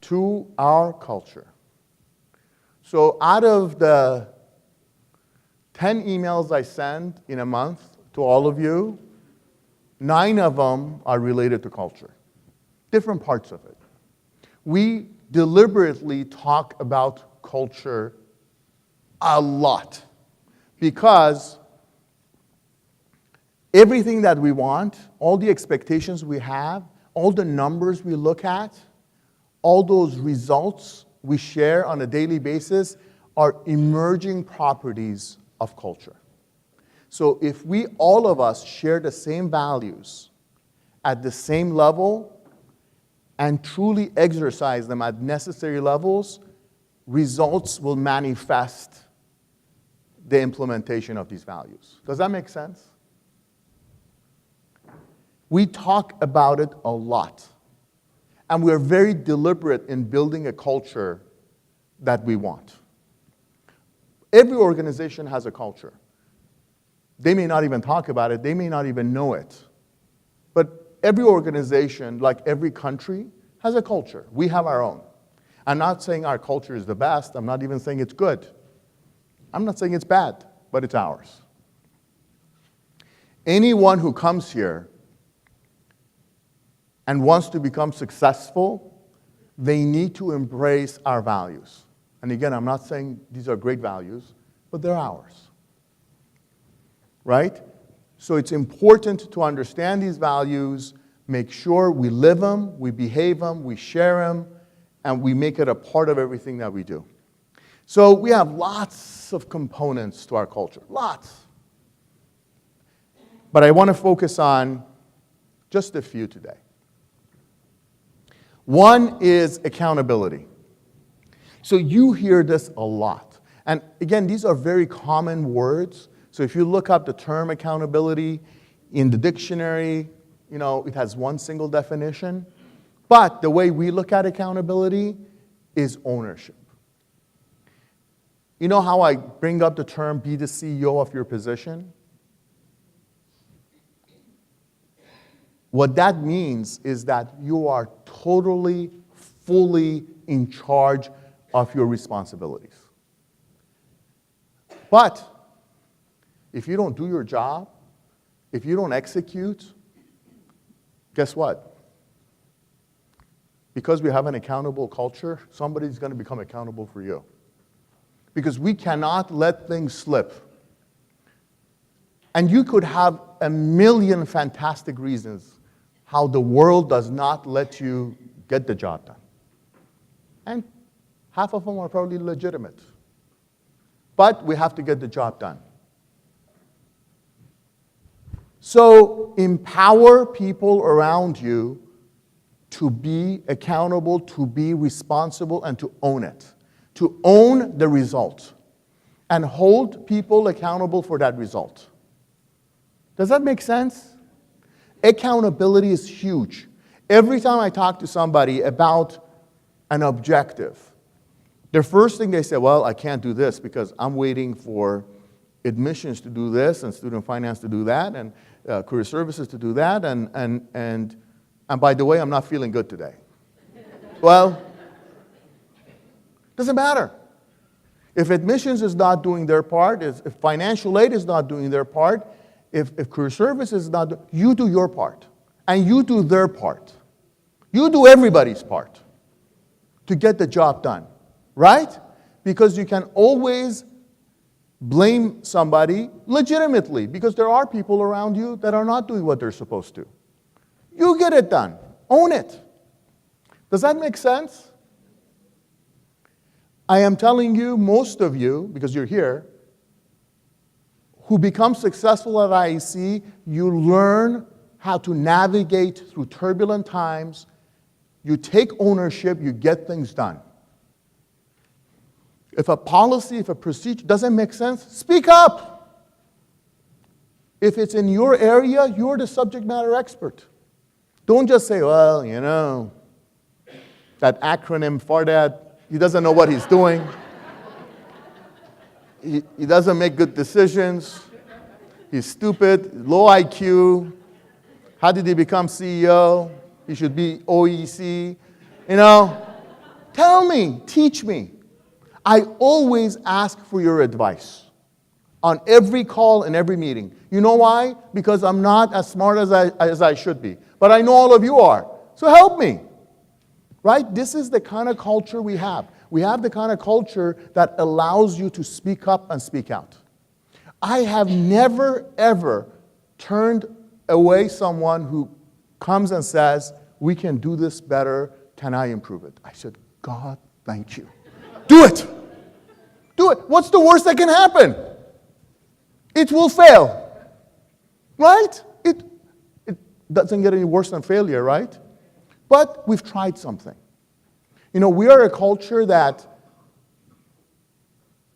to our culture. So out of the 10 emails I send in a month to all of you, 9 of them are related to culture, different parts of it. We deliberately talk about culture a lot because everything that we want, all the expectations we have, all the numbers we look at, all those results we share on a daily basis are emerging properties of culture. So if we, all of us, share the same values at the same level and truly exercise them at necessary levels, results will manifest the implementation of these values. Does that make sense? We talk about it a lot. And we're very deliberate in building a culture that we want. Every organization has a culture. They may not even talk about it. They may not even know it. But every organization, like every country, has a culture. We have our own. I'm not saying our culture is the best. I'm not even saying it's good. I'm not saying it's bad, but it's ours. Anyone who comes here and wants to become successful, they need to embrace our values. And again, I'm not saying these are great values, but they're ours. Right? So it's important to understand these values, make sure we live them, we behave them, we share them, and we make it a part of everything that we do. So we have lots of components to our culture, lots. But I want to focus on just a few today. One is accountability. So you hear this a lot. And again, these are very common words. So if you look up the term accountability in the dictionary, it has one single definition. But the way we look at accountability is ownership. You know how I bring up the term be the CEO of your position? What that means is that you are totally, fully in charge of your responsibilities. But if you don't do your job, if you don't execute, guess what? Because we have an accountable culture, somebody's going to become accountable for you. Because we cannot let things slip. And you could have a million fantastic reasons how the world does not let you get the job done. And half of them are probably legitimate. But we have to get the job done. So empower people around you to be accountable, to be responsible, and to own it. To own the result. And hold people accountable for that result. Does that make sense? Accountability is huge. Every time I talk to somebody about an objective, the first thing they say, well, I can't do this because I'm waiting for admissions to do this and student finance to do that and career services to do that and by the way, I'm not feeling good today. Well, doesn't matter. If admissions is not doing their part, if financial aid is not doing their part, if career services is not, you do your part. And you do their part. You do everybody's part to get the job done. Right? Because you can always blame somebody legitimately because there are people around you that are not doing what they're supposed to. You get it done. Own it. Does that make sense? I am telling you, most of you, because you're here, who become successful at IEC, you learn how to navigate through turbulent times. You take ownership, you get things done. If a policy, if a procedure doesn't make sense, speak up. If it's in your area, you're the subject matter expert. Don't just say, well, that acronym Fardad, he doesn't know what he's doing. He doesn't make good decisions. He's stupid, low IQ. How did he become CEO? He should be OEC. Tell me, teach me. I always ask for your advice on every call and every meeting. You know why? Because I'm not as smart as I should be. But I know all of you are. So help me. Right? This is the kind of culture we have. We have the kind of culture that allows you to speak up and speak out. I have never, ever turned away someone who comes and says, we can do this better, can I improve it? I said, God, thank you. Do it. Do it. What's the worst that can happen? It will fail. Right? It doesn't get any worse than failure, right? But we've tried something. You know, we are a culture that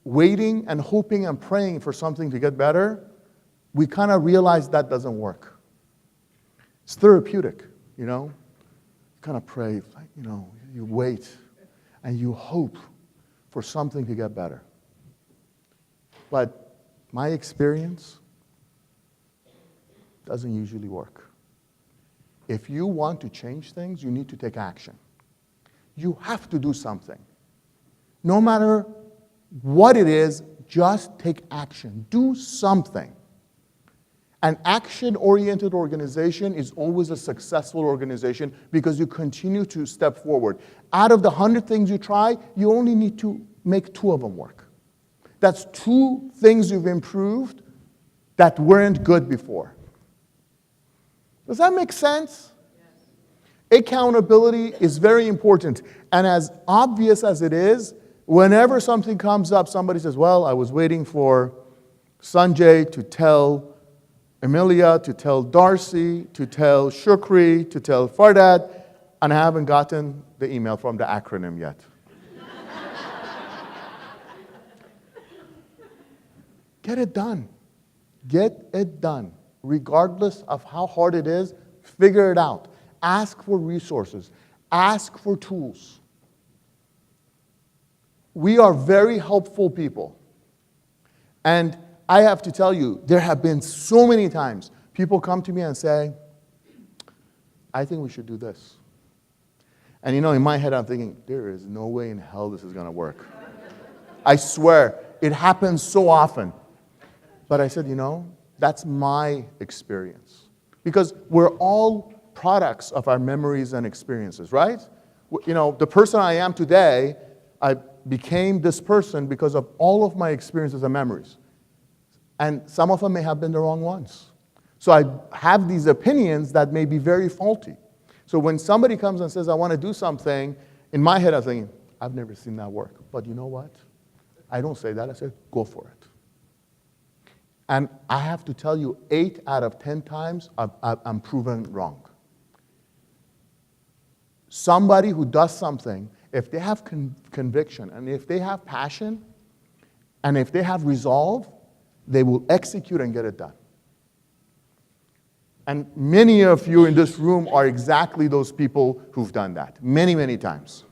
waiting and hoping and praying for something to get better, we kind of realize that doesn't work. It's therapeutic, you know? You kind of pray, you know, you wait and you hope for something to get better. But my experience doesn't usually work. If you want to change things, you need to take action. You have to do something. No matter what it is, just take action. Do something. An action-oriented organization is always a successful organization because you continue to step forward. Out of the 100 things you try, you only need to make 2 of them work. That's 2 things you've improved that weren't good before. Does that make sense? Yes. Accountability is very important. And as obvious as it is, whenever something comes up, somebody says, well, I was waiting for Sanjay to tell Amelia, to tell Darcy, to tell Shukri, to tell Fardad, and I haven't gotten the email from the acronym yet. Get it done. Get it done. Regardless of how hard it is, figure it out. Ask for resources. Ask for tools. We are very helpful people. And I have to tell you, there have been so many times people come to me and say, I think we should do this. And you know, in my head I'm thinking, there is no way in hell this is going to work. I swear, it happens so often. But I said, you know, that's my experience. Because we're all products of our memories and experiences, right? You know, the person I am today, I became this person because of all of my experiences and memories. And some of them may have been the wrong ones. So I have these opinions that may be very faulty. So when somebody comes and says, I want to do something, in my head I'm thinking, I've never seen that work. But you know what? I don't say that. I say, go for it. And I have to tell you, 8 out of 10 times, I'm proven wrong. Somebody who does something, if they have conviction, and if they have passion, and if they have resolve, they will execute and get it done. And many of you in this room are exactly those people who've done that, many, many times.